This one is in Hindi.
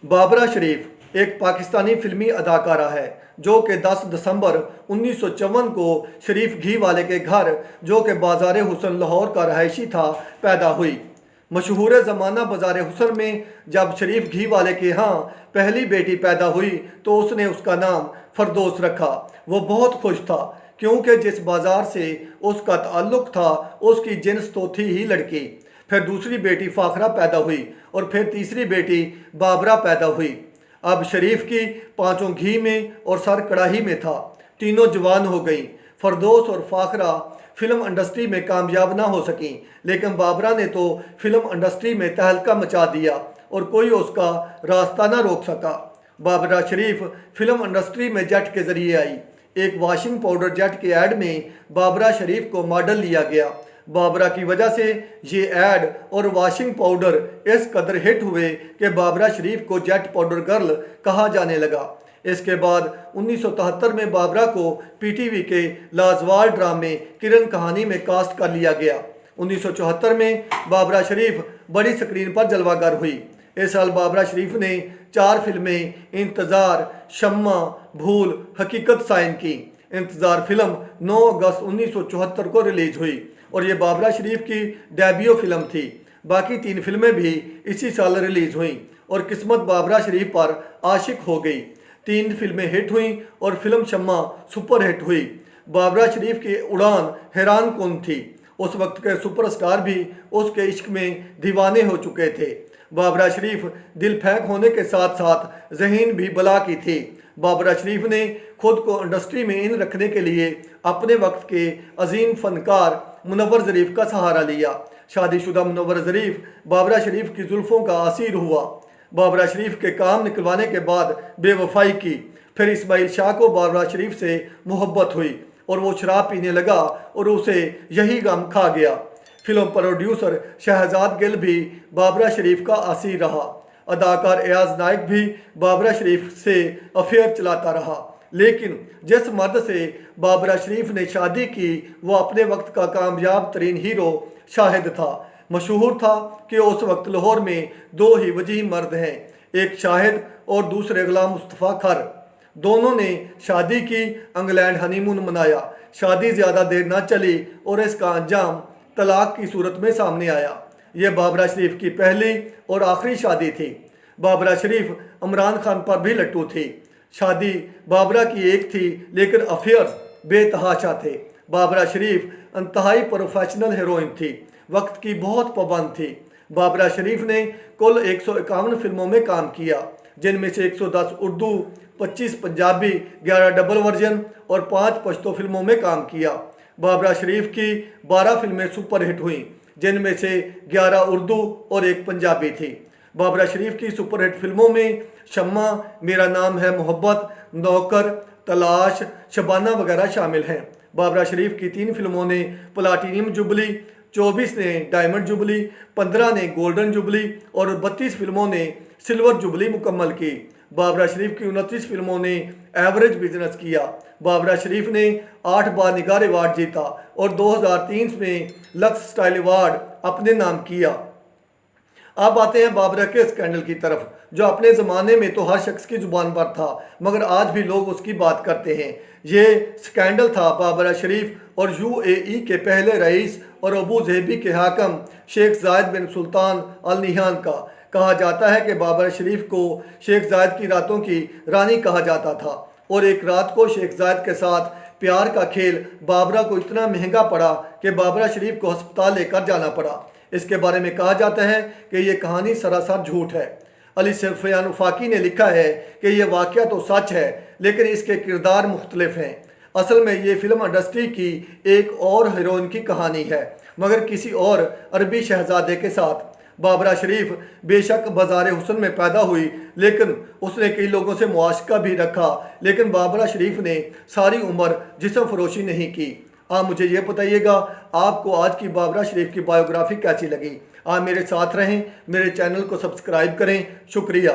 बाबरा शरीफ एक पाकिस्तानी फिल्मी अदाकारा है जो कि 10 दिसंबर 1954 को शरीफ घी वाले के घर जो कि बाज़ार हुसन लाहौर का रहायशी था पैदा हुई। मशहूर ज़माना बाज़ार हुसन में जब शरीफ घी वाले के यहाँ पहली बेटी पैदा हुई तो उसने उसका नाम फरदोस रखा। वो बहुत खुश था क्योंकि जिस बाज़ार से उसका ताल्लुक़ था उसकी जिन्स तो थी ही लड़की। फिर दूसरी बेटी फाखरा पैदा हुई और फिर तीसरी बेटी बाबरा पैदा हुई। अब शरीफ की पांचों घी में और सर कढ़ाई में था। तीनों जवान हो गई। फरदोस और फाखरा फिल्म इंडस्ट्री में कामयाब ना हो सकी, लेकिन बाबरा ने तो फिल्म इंडस्ट्री में तहलका मचा दिया और कोई उसका रास्ता ना रोक सका। बाबरा शरीफ फिल्म इंडस्ट्री में जेट के ज़रिए आई। एक वॉशिंग पाउडर जेट के ऐड में बाबरा शरीफ को मॉडल लिया गया। बाबरा की वजह से ये ऐड और वॉशिंग पाउडर इस कदर हिट हुए कि बाबरा शरीफ को जेट पाउडर गर्ल कहा जाने लगा। इसके बाद 1973 में बाबरा को पीटीवी के लाजवाल ड्रामे किरण कहानी में कास्ट कर लिया गया। 1974 में बाबरा शरीफ बड़ी स्क्रीन पर जलवागर हुई। इस साल बाबरा शरीफ ने 4 फिल्में इंतज़ार, शम्मा, भूल, हकीकत साइन की। इंतज़ार फिल्म 9 अगस्त 1974 को रिलीज़ हुई और ये बाबरा शरीफ की डेब्यू फिल्म थी। बाकी 3 फिल्में भी इसी साल रिलीज़ हुईं और किस्मत बाबरा शरीफ पर आशिक हो गई। 3 फिल्में हिट हुईं और फिल्म शम्मा सुपर हिट हुई। बाबरा शरीफ की उड़ान हैरान कुन थी। उस वक्त के सुपरस्टार भी उसके इश्क में दीवाने हो चुके थे। बाबरा शरीफ दिल फेंक होने के साथ साथ ज़हीन भी बला की थी। बाबरा शरीफ ने खुद को इंडस्ट्री में इन रखने के लिए अपने वक्त के अजीम फनकार मुनव्वर ज़रीफ का सहारा लिया। शादीशुदा मुनव्वर ज़रीफ बाबरा शरीफ की जुल्फ़ों का असीर हुआ। बाबरा शरीफ के काम निकलवाने के बाद बेवफाई की। फिर इस्माइल शाह को बाबरा शरीफ से मोहब्बत हुई और वो शराब पीने लगा और उसे यही गम खा गया। फिल्म प्रोड्यूसर शहजाद गिल भी बाबरा शरीफ का असीर रहा। अदाकार एयाज नाइक भी बाबरा शरीफ से अफेयर चलाता रहा, लेकिन जिस मर्द से बाबरा शरीफ ने शादी की वो अपने वक्त का कामयाब तरीन हीरो शाहिद था। मशहूर था कि उस वक्त लाहौर में 2 ही वजीह मर्द हैं, एक शाहिद और दूसरे गुलाम मुस्तफ़ा खर। दोनों ने शादी की, इंग्लैंड हनीमून मनाया। शादी ज़्यादा देर ना चली और इसका अंजाम तलाक की सूरत में सामने आया। यह बाबरा शरीफ की पहली और आखिरी शादी थी। बाबरा शरीफ इमरान खान पर भी लट्टू थी। शादी बाबरा की एक थी लेकिन अफेयर्स बेतहाशा थे। बाबरा शरीफ इंतहाई प्रोफेशनल हीरोइन थी, वक्त की बहुत पाबंद थी। बाबरा शरीफ ने कुल 151 फिल्मों में काम किया, जिनमें से 110 उर्दू, 25 पंजाबी, 11 डबल वर्जन और 5 पश्तो फिल्मों में काम किया। बाबरा शरीफ की 12 फिल्में सुपरहिट हुईं, जिनमें से 11 उर्दू और 1 पंजाबी थी। बाबरा शरीफ की सुपरहिट फिल्मों में शम्मा, मेरा नाम है मोहब्बत, नौकर, तलाश, शबाना वगैरह शामिल हैं। बाबरा शरीफ की 3 फिल्मों ने प्लाटीनियम जुबली, 24 ने डायमंड जुबली, 15 ने गोल्डन जुबली और 32 फिल्मों ने सिल्वर जुबली मुकम्मल की। बाबरा शरीफ की 29 फिल्मों ने एवरेज बिजनेस किया। बाबरा शरीफ ने 8 बार निगार अवार्ड जीता और 2003 में लक्स स्टाइल अवार्ड अपने नाम किया। अब आते हैं बाबरा के स्कैंडल की तरफ, जो अपने ज़माने में तो हर शख्स की ज़ुबान पर था, मगर आज भी लोग उसकी बात करते हैं। ये स्कैंडल था बाबरा शरीफ और UAE के पहले रईस और अबू ज़ेबी के हाकम शेख जायद बिन सुल्तान अल नहियान का। कहा जाता है कि बाबरा शरीफ को शेख जायद की रातों की रानी कहा जाता था और एक रात को शेख जायद के साथ प्यार का खेल बाबरा को इतना महंगा पड़ा कि बाबरा शरीफ को अस्पताल लेकर जाना पड़ा। इसके बारे में कहा जाता है कि यह कहानी सरासर झूठ है। अली सफियान फाकी ने लिखा है कि यह वाक़या तो सच है लेकिन इसके किरदार मुख्तलिफ हैं। असल में ये फिल्म इंडस्ट्री की एक और हीरोइन की कहानी है, मगर किसी और अरबी शहजादे के साथ। बाबरा शरीफ बेशक बाज़ार हुसन में पैदा हुई, लेकिन उसने कई लोगों से मुआशका भी रखा, लेकिन बाबरा शरीफ ने सारी उम्र जिस्म फरोशी नहीं की। आप मुझे ये बताइएगा आपको आज की बाबरा शरीफ की बायोग्राफी कैसी लगी। आप मेरे साथ रहें, मेरे चैनल को सब्सक्राइब करें। शुक्रिया।